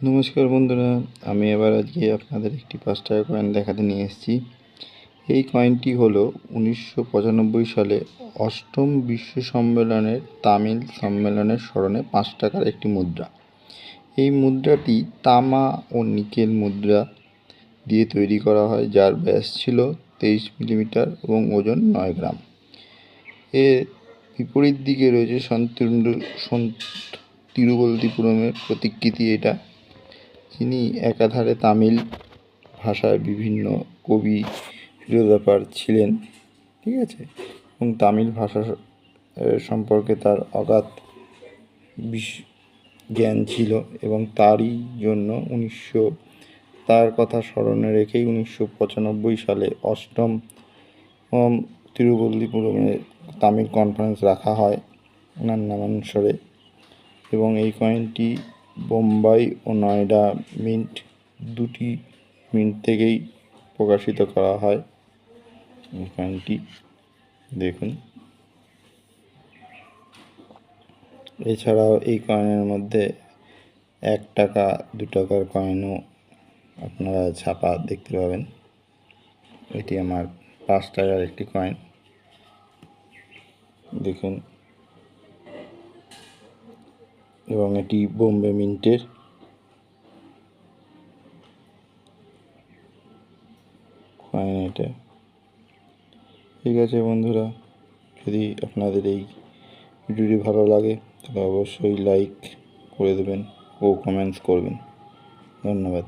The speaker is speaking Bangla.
নমস্কার বন্ধুরা, আমি এবার আজকে আপনাদের একটি ৫ টাকা কয়েন দেখাতে নিয়ে এসেছি। এই কয়েনটি হলো ১৯৯৫ সালে অষ্টম বিশ্ব সম্মেলনের তামিল সম্মেলনের স্মরণে ৫ টাকার একটি মুদ্রা। এই মুদ্রাটি তামা ও নিকেল মুদ্রা দিয়ে তৈরি করা হয়, যার ব্যাস ছিল ২৩ মিলিমিটার এবং ওজন ৯ গ্রাম। এর বিপরীত দিকে রয়েছে সন্ত তিরুবল্লীপুরমের প্রতিকৃতি। এটা যিনি একাধারে তামিল ভাষায় বিভিন্ন কবি সুরদাপার ছিলেন, ঠিক আছে, এবং তামিল ভাষা সম্পর্কে তার অগাধ জ্ঞান ছিল, এবং তারই জন্য তার কথা স্মরণে রেখেই ১৯৯৫ সালে অষ্টম তিরুবল্লীপুরমে তামিল কনফারেন্স রাখা হয় ওনার নামানুসারে। এবং এই কয়েনটি বোম্বাই ও নয়ডা দুটি মিন্ট থেকেই প্রকাশিত করা হয়। এই কয়েনটি দেখুন। এছাড়াও এই কয়েনের মধ্যে ১ টাকা ২ টাকার কয়েনও আপনারা ছাপা দেখতে পাবেন। এটি আমার ৫ টাকার একটি কয়েন, দেখুন, এবং এটি বোম্বে মিন্টের। কয়েন এটা। ঠিক আছে বন্ধুরা, যদি আপনাদের এই ভিডিওটি ভালো লাগে তাহলে অবশ্যই লাইক করে দেবেন ও কমেন্টস করবেন। ধন্যবাদ।